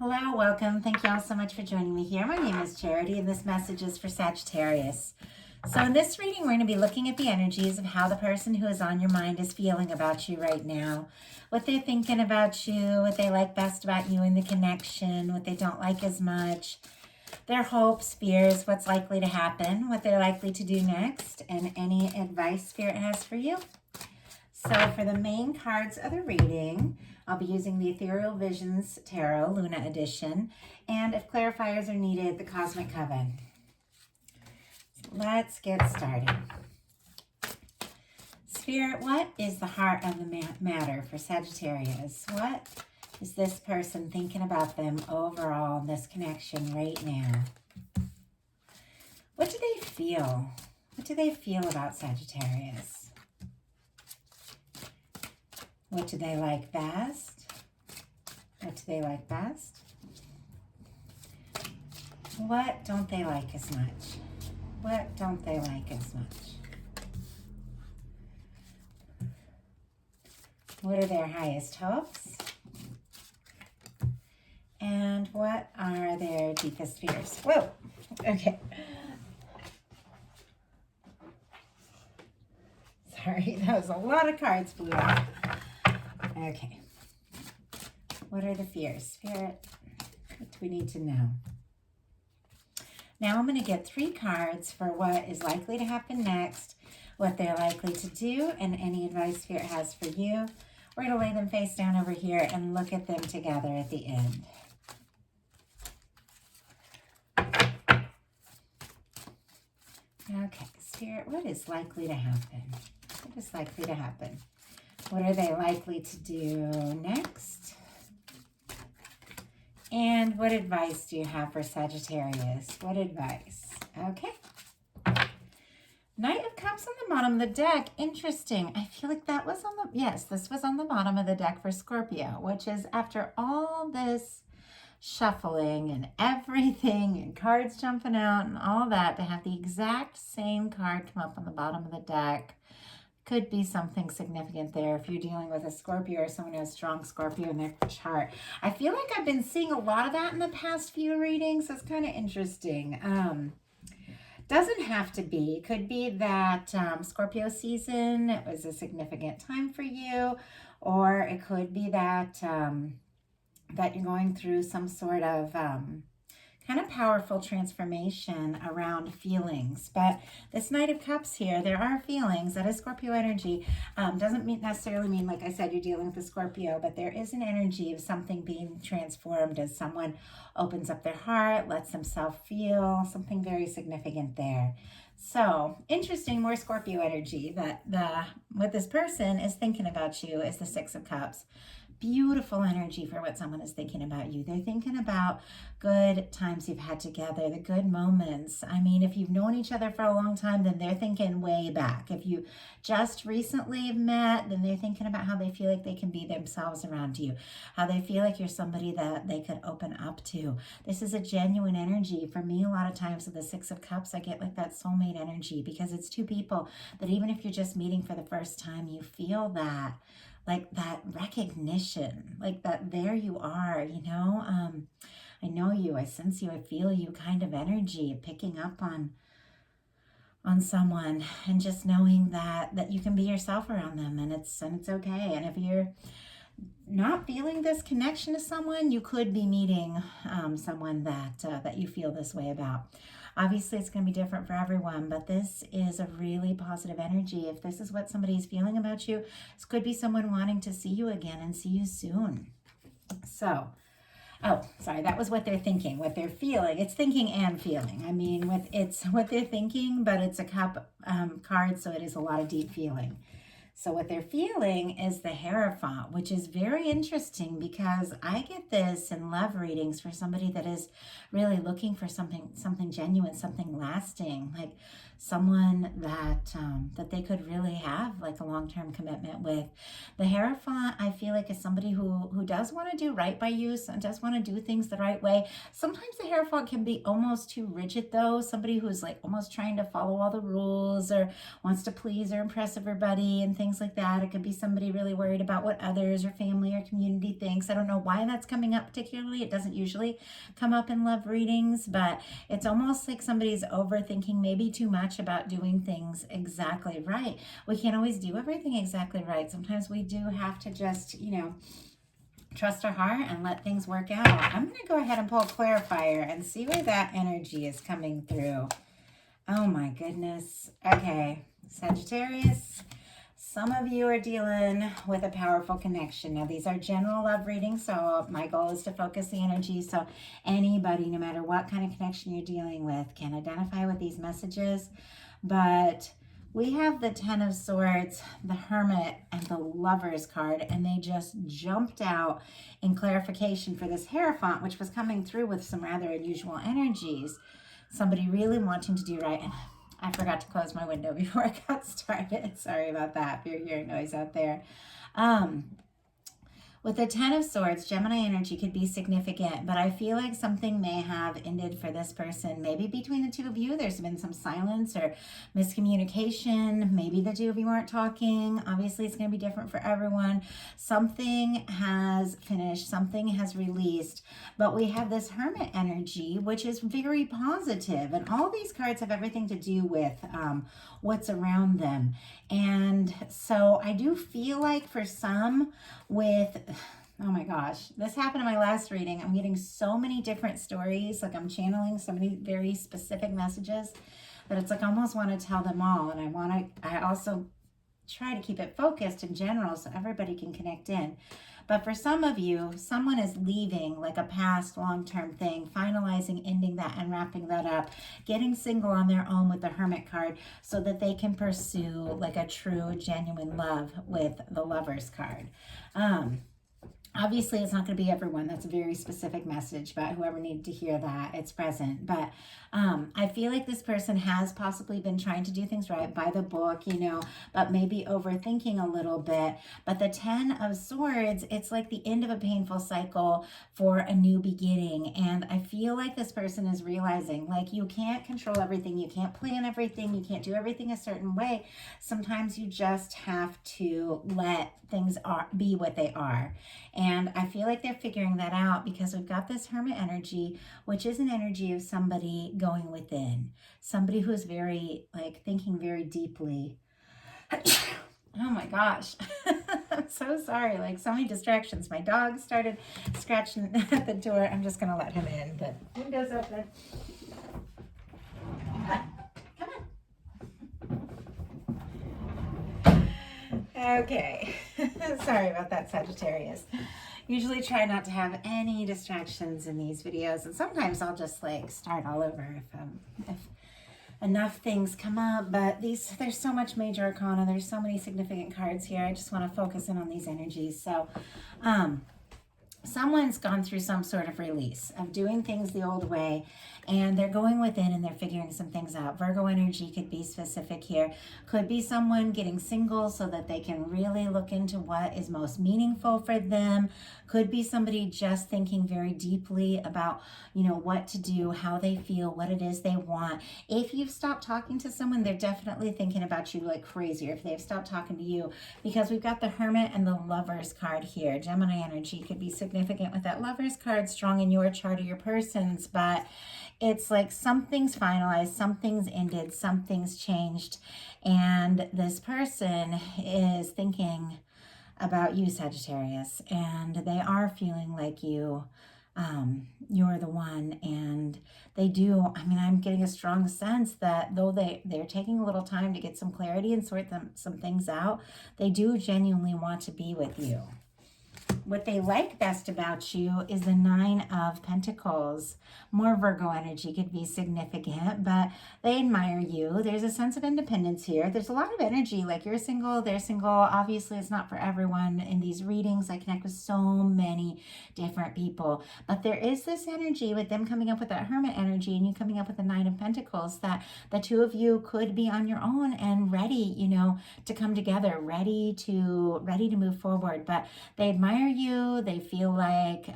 Hello, welcome. Thank you all so much for joining me here. My name is Charity, and this message is for Sagittarius. So in this reading, we're going to be looking at the energies of how the person who is on your mind is feeling about you right now, what they're thinking about you, what they like best about you in the connection, what they don't like as much, their hopes, fears, what's likely to happen, what they're likely to do next, and any advice Spirit has for you. So for the main cards of the reading, I'll be using the Ethereal Visions Tarot Luna Edition, and if clarifiers are needed, the Cosmic Coven. Let's get started. Spirit, what is the heart of the matter for Sagittarius? What is this person thinking about them overall in this connection right now? What do they feel? What do they feel about Sagittarius? What do they like best? What do they like best? What don't they like as much? What don't they like as much? What are their highest hopes? And what are their deepest fears? Whoa, okay. Sorry, that was a lot of cards flew out. Okay. What are the fears? Spirit, what do we need to know? Now I'm going to get 3 cards for what is likely to happen next, what they're likely to do, and any advice Spirit has for you. We're going to lay them face down over here and look at them together at the end. Okay, Spirit, what is likely to happen? What is likely to happen? What are they likely to do next? And what advice do you have for Sagittarius? What advice? Okay. Knight of Cups on the bottom of the deck. Interesting. I feel like that was on the, yes, this was on the bottom of the deck for Scorpio, which is after all this shuffling and everything and cards jumping out and all that, to have the exact same card come up on the bottom of the deck. Could be something significant there if you're dealing with a Scorpio or someone who has strong Scorpio in their chart. I feel like I've been seeing a lot of that in the past few readings. It's kind of interesting. Doesn't have to be. Could be that Scorpio season, it was a significant time for you, or it could be that that you're going through some sort of kind of powerful transformation around feelings. But this Knight of Cups here, there are feelings. That is Scorpio energy. Doesn't necessarily mean, like I said, you're dealing with a Scorpio, but there is an energy of something being transformed as someone opens up their heart, lets themselves feel something very significant there. So interesting, more Scorpio energy, that what this person is thinking about you is the Six of Cups. Beautiful energy for what someone is thinking about you. They're thinking about good times you've had together, the good moments. I mean, if you've known each other for a long time, then they're thinking way back. If you just recently met, then they're thinking about how they feel like they can be themselves around you, how they feel like you're somebody that they could open up to. This is a genuine energy. For me, a lot of times with the Six of Cups, I get like that soulmate energy, because it's two people that even if you're just meeting for the first time, you feel that, like that recognition, like that there you are, you know, I know you, I sense you, I feel you kind of energy, picking up on someone, and just knowing that you can be yourself around them, and it's okay. And if you're not feeling this connection to someone, you could be meeting someone that you feel this way about. Obviously, it's going to be different for everyone, but this is a really positive energy. If this is what somebody's feeling about you, this could be someone wanting to see you again and see you soon. So, oh, sorry, that was what they're thinking, what they're feeling. It's thinking and feeling. I mean, it's what they're thinking, but it's a cup card, so it is a lot of deep feeling. So what they're feeling is the Hierophant, which is very interesting, because I get this in love readings for somebody that is really looking for something genuine, something lasting, like someone that they could really have like a long-term commitment with. The Hierophant, I feel like, is somebody who does want to do right by you, and does want to do things the right way. Sometimes the Hierophant can be almost too rigid, though. Somebody who's like almost trying to follow all the rules, or wants to please or impress everybody and things things like that. It could be somebody really worried about what others or family or community thinks. I don't know why that's coming up particularly. It doesn't usually come up in love readings, but it's almost like somebody's overthinking maybe too much about doing things exactly right. We can't always do everything exactly right. Sometimes we do have to just, trust our heart and let things work out. I'm going to go ahead and pull a clarifier and see where that energy is coming through. Oh my goodness. Okay, Sagittarius, some of you are dealing with a powerful connection. Now, these are general love readings, so my goal is to focus the energy so anybody, no matter what kind of connection you're dealing with, can identify with these messages. But we have the Ten of Swords, the Hermit, and the Lovers card, and they just jumped out in clarification for this Hierophant, which was coming through with some rather unusual energies. Somebody really wanting to do right. And I forgot to close my window before I got started. Sorry about that if you're hearing noise out there. With the Ten of Swords, Gemini energy could be significant, but I feel like something may have ended for this person. Maybe between the two of you, there's been some silence or miscommunication. Maybe the two of you aren't talking. Obviously, it's going to be different for everyone. Something has finished. Something has released. But we have this Hermit energy, which is very positive. And all these cards have everything to do with what's around them. And so I do feel like for some with, oh my gosh, this happened in my last reading. I'm getting so many different stories. Like I'm channeling so many very specific messages that it's like I almost want to tell them all. And I also try to keep it focused in general so everybody can connect in. But for some of you, someone is leaving like a past long-term thing, finalizing, ending that, and wrapping that up, getting single on their own with the Hermit card so that they can pursue like a true, genuine love with the Lovers card. Obviously, it's not going to be everyone. That's a very specific message, but whoever needed to hear that, it's present. But I feel like this person has possibly been trying to do things right by the book, but maybe overthinking a little bit. But the Ten of Swords, it's like the end of a painful cycle for a new beginning. And I feel like this person is realizing, like, you can't control everything. You can't plan everything. You can't do everything a certain way. Sometimes you just have to let things be what they are. And I feel like they're figuring that out because we've got this Hermit energy, which is an energy of somebody going within. Somebody who's very, like, thinking very deeply. Oh my gosh. I'm so sorry. Like, so many distractions. My dog started scratching at the door. I'm just going to let him in. The window's open. Come on. Okay. Sorry about that, Sagittarius. Usually try not to have any distractions in these videos, and sometimes I'll just like start all over if enough things come up. But there's so much major arcana, there's so many significant cards here. I just want to focus in on these energies. So someone's gone through some sort of release of doing things the old way, and they're going within and they're figuring some things out. Virgo energy could be specific here. Could be someone getting single so that they can really look into what is most meaningful for them. Could be somebody just thinking very deeply about, what to do, how they feel, what it is they want. If you've stopped talking to someone, they're definitely thinking about you like crazy, or if they've stopped talking to you, because we've got the Hermit and the Lovers card here. Gemini energy could be significant with that Lovers card, strong in your chart or your person's, but it's like something's finalized, something's ended, something's changed, and this person is thinking about you, Sagittarius, and they are feeling like you're the one. And they do, I'm getting a strong sense that though they're taking a little time to get some clarity and sort some things out, they do genuinely want to be with you. What they like best about you is the Nine of Pentacles. More Virgo energy could be significant, but they admire you. There's a sense of independence here. There's a lot of energy, like you're single, they're single. Obviously, it's not for everyone. In these readings, I connect with so many different people, but there is this energy with them coming up with that Hermit energy and you coming up with the Nine of Pentacles, that the two of you could be on your own and ready, to come together, ready to move forward. But they admire you. They feel like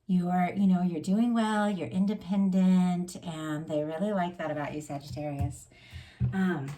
you're doing well, you're independent, and they really like that about you, Sagittarius.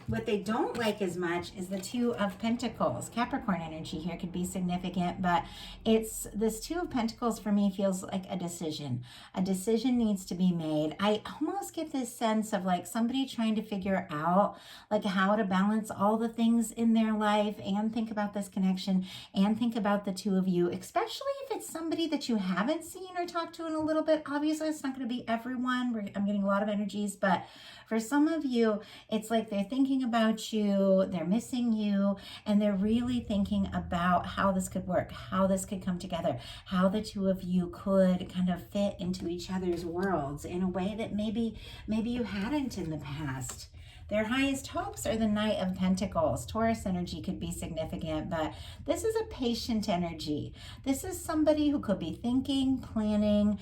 What they don't like as much is the Two of Pentacles. Capricorn energy here could be significant, but it's this Two of Pentacles for me feels like a decision. A decision needs to be made. I almost get this sense of like somebody trying to figure out like how to balance all the things in their life and think about this connection and think about the two of you, especially if it's somebody that you haven't seen or talked to in a little bit. Obviously, it's not going to be everyone. I'm getting a lot of energies, but for some of you, it's like they're thinking about you, they're missing you, and they're really thinking about how this could work, how this could come together, how the two of you could kind of fit into each other's worlds in a way that maybe you hadn't in the past. Their highest hopes are the Knight of Pentacles. Taurus energy could be significant, but this is a patient energy. This is somebody who could be thinking, planning,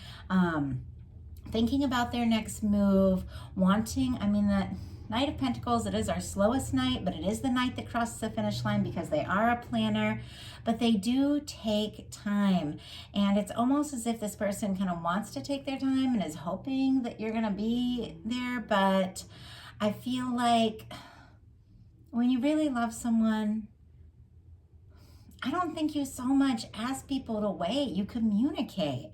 thinking about their next move, wanting, that Knight of Pentacles, it is our slowest knight, but it is the knight that crosses the finish line because they are a planner, but they do take time. And it's almost as if this person kind of wants to take their time and is hoping that you're going to be there. But I feel like when you really love someone, I don't think you so much ask people to wait. You communicate,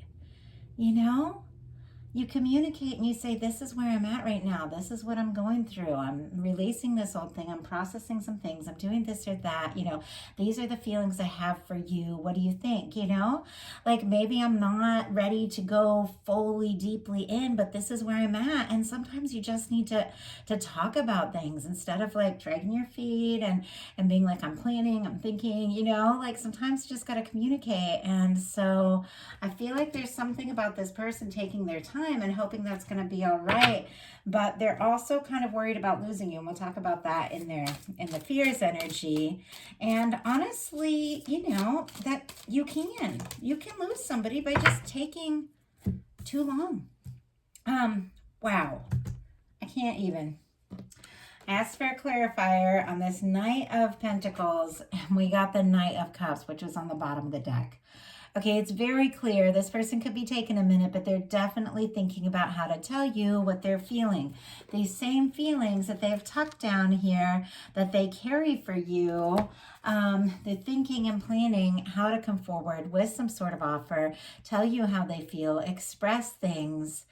You communicate and you say, this is where I'm at right now. This is what I'm going through. I'm releasing this old thing. I'm processing some things. I'm doing this or that. These are the feelings I have for you. What do you think? Like maybe I'm not ready to go fully deeply in, but this is where I'm at. And sometimes you just need to talk about things instead of like dragging your feet and being like, I'm planning, I'm thinking, like sometimes you just got to communicate. And so I feel like there's something about this person taking their time and hoping that's going to be all right, but they're also kind of worried about losing you, and we'll talk about that in the fears energy. And honestly, that you can lose somebody by just taking too long. Wow, I can't even. Asked for a clarifier on this Knight of Pentacles, and we got the Knight of Cups, which was on the bottom of the deck. Okay, it's very clear. This person could be taking a minute, but they're definitely thinking about how to tell you what they're feeling. These same feelings that they've tucked down here, that they carry for you, they're thinking and planning how to come forward with some sort of offer, tell you how they feel, express things.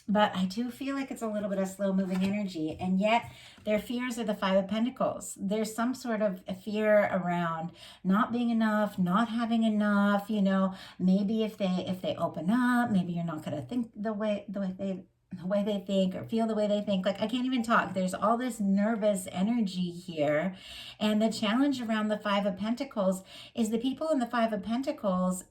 But I do feel like it's a little bit of slow-moving energy, and yet their fears are the Five of Pentacles. There's some sort of a fear around not being enough, not having enough. Maybe if they open up, maybe you're not going to think the way they think or feel the way they think. Like I can't even talk. There's all this nervous energy here, and the challenge around the Five of Pentacles is the people in the Five of Pentacles,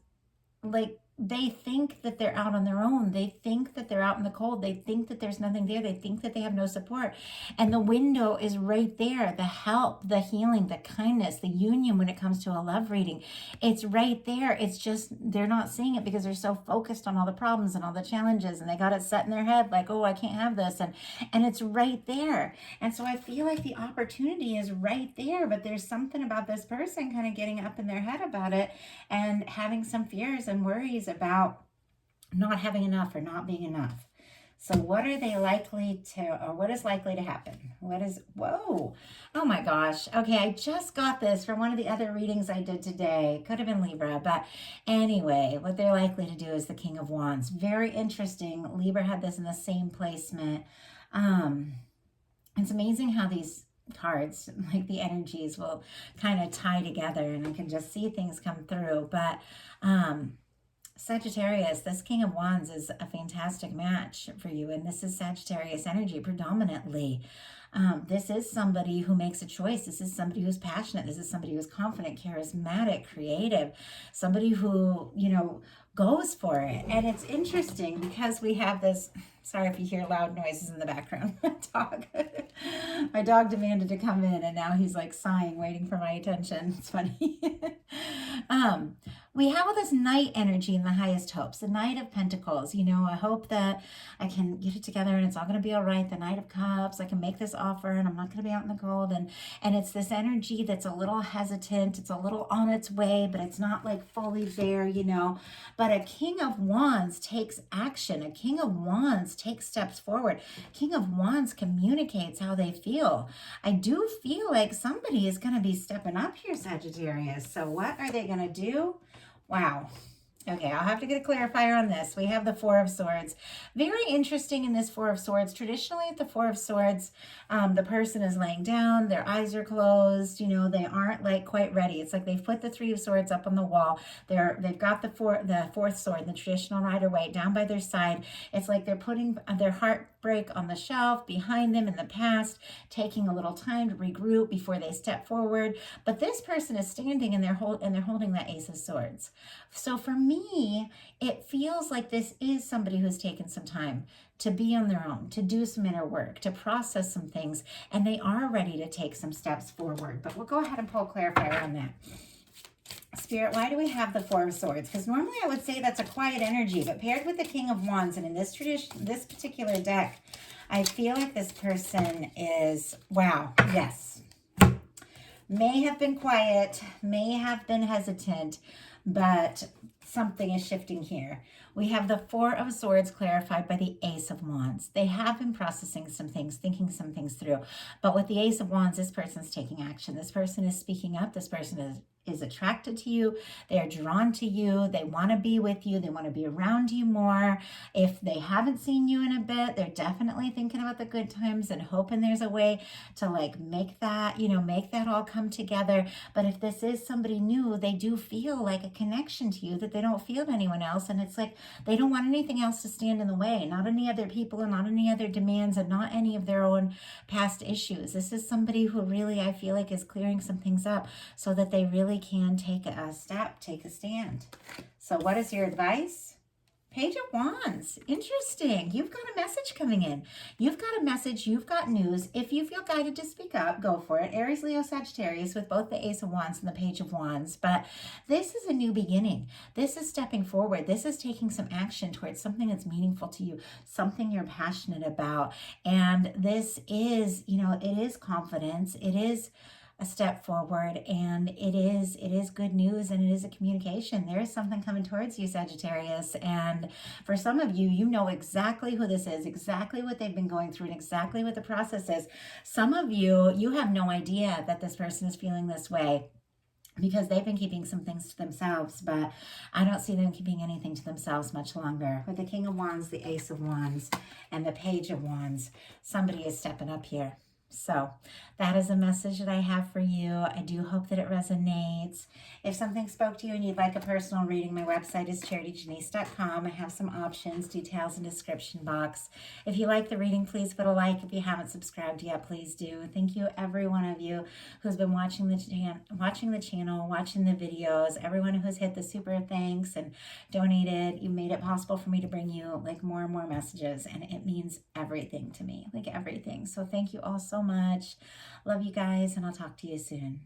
like, they think that they're out on their own. They think that they're out in the cold. They think that there's nothing there. They think that they have no support. And the window is right there. The help, the healing, the kindness, the union when it comes to a love reading. It's right there. It's just they're not seeing it because they're so focused on all the problems and all the challenges. And they got it set in their head like, oh, I can't have this. And it's right there. And so I feel like the opportunity is right there. But there's something about this person kind of getting up in their head about it and having some fears and worries about not having enough or not being enough. So what are they likely to, or what is likely to happen? Whoa, oh my gosh. Okay, I just got this from one of the other readings I did today. Could have been Libra, but anyway, what they're likely to do is the King of Wands. Very interesting. Libra had this in the same placement. It's amazing how these cards, like the energies, will kind of tie together, and I can just see things come through. But Sagittarius, this King of Wands is a fantastic match for you, and this is Sagittarius energy predominantly. This is somebody who makes a choice. This is somebody who's passionate. This is somebody who's confident, charismatic, creative, somebody who, goes for it. And it's interesting because we have this, sorry if you hear loud noises in the background, my dog demanded to come in, and now he's like sighing, waiting for my attention. It's funny. we have all this knight energy in the highest hopes, the Knight of Pentacles. You know, I hope that I can get it together and it's all going to be all right. The Knight of Cups, I can make this offer and I'm not going to be out in the cold. And it's this energy that's a little hesitant. It's a little on its way, but it's not like fully there, you know. But a King of Wands takes action. A King of Wands takes steps forward. King of Wands communicates how they feel. I do feel like somebody is going to be stepping up here, Sagittarius. So what are they going to do? Wow. Okay, I'll have to get a clarifier on this. We have the Four of Swords. Very interesting in this Four of Swords. Traditionally, at the Four of Swords, the person is laying down, their eyes are closed, you know, they aren't like quite ready. It's like they've put the Three of Swords up on the wall. They've got the fourth sword, the traditional Rider-Waite, down by their side. It's like they're putting their heartbreak on the shelf behind them in the past, taking a little time to regroup before they step forward. But this person is standing and they're holding that Ace of Swords. So for me, it feels like this is somebody who's taken some time to be on their own, to do some inner work, to process some things, and they are ready to take some steps forward. But we'll go ahead and pull a clarifier on that. Spirit, why do we have the Four of Swords? Because normally I would say that's a quiet energy, but paired with the King of Wands, and in this particular deck, I feel like this person is, wow, yes, may have been quiet, may have been hesitant, but something is shifting here. We have the Four of Swords clarified by the Ace of Wands. They have been processing some things, thinking some things through. But with the Ace of Wands, this person's taking action. This person is speaking up. This person is attracted to you. They are drawn to you. They want to be with you. They want to be around you more. If they haven't seen you in a bit, they're definitely thinking about the good times and hoping there's a way to like make that, you know, make that all come together. But if this is somebody new, they do feel like a connection to you that they don't feel to anyone else. And it's like they don't want anything else to stand in the way, not any other people and not any other demands and not any of their own past issues. This is somebody who really, I feel like, is clearing some things up so that they really can take a step, take a stand. So what is your advice? Page of Wands. Interesting. You've got a message coming in. You've got a message. You've got news. If you feel guided to speak up, go for it. Aries, Leo, Sagittarius with both the Ace of Wands and the Page of Wands. But this is a new beginning. This is stepping forward. This is taking some action towards something that's meaningful to you, something you're passionate about. And this is, you know, it is confidence. It is a step forward, and it is good news, and it is a communication. There is something coming towards you, Sagittarius, and for some of you, you know exactly who this is, exactly what they've been going through, and exactly what the process is. Some of you, you have no idea that this person is feeling this way because they've been keeping some things to themselves, but I don't see them keeping anything to themselves much longer. With the King of Wands, the Ace of Wands, and the Page of Wands, somebody is stepping up here. So that is a message that I have for you. I do hope that it resonates. If something spoke to you and you'd like a personal reading, my website is charityjanice.com. I have some options, details in the description box. If you like the reading, please put a like. If you haven't subscribed yet, please do. Thank you, every one of you who's been watching the channel, watching the videos, everyone who's hit the super thanks and donated. You made it possible for me to bring you like more and more messages, and it means everything to me, like everything. So thank you all so much. Love you guys, and I'll talk to you soon.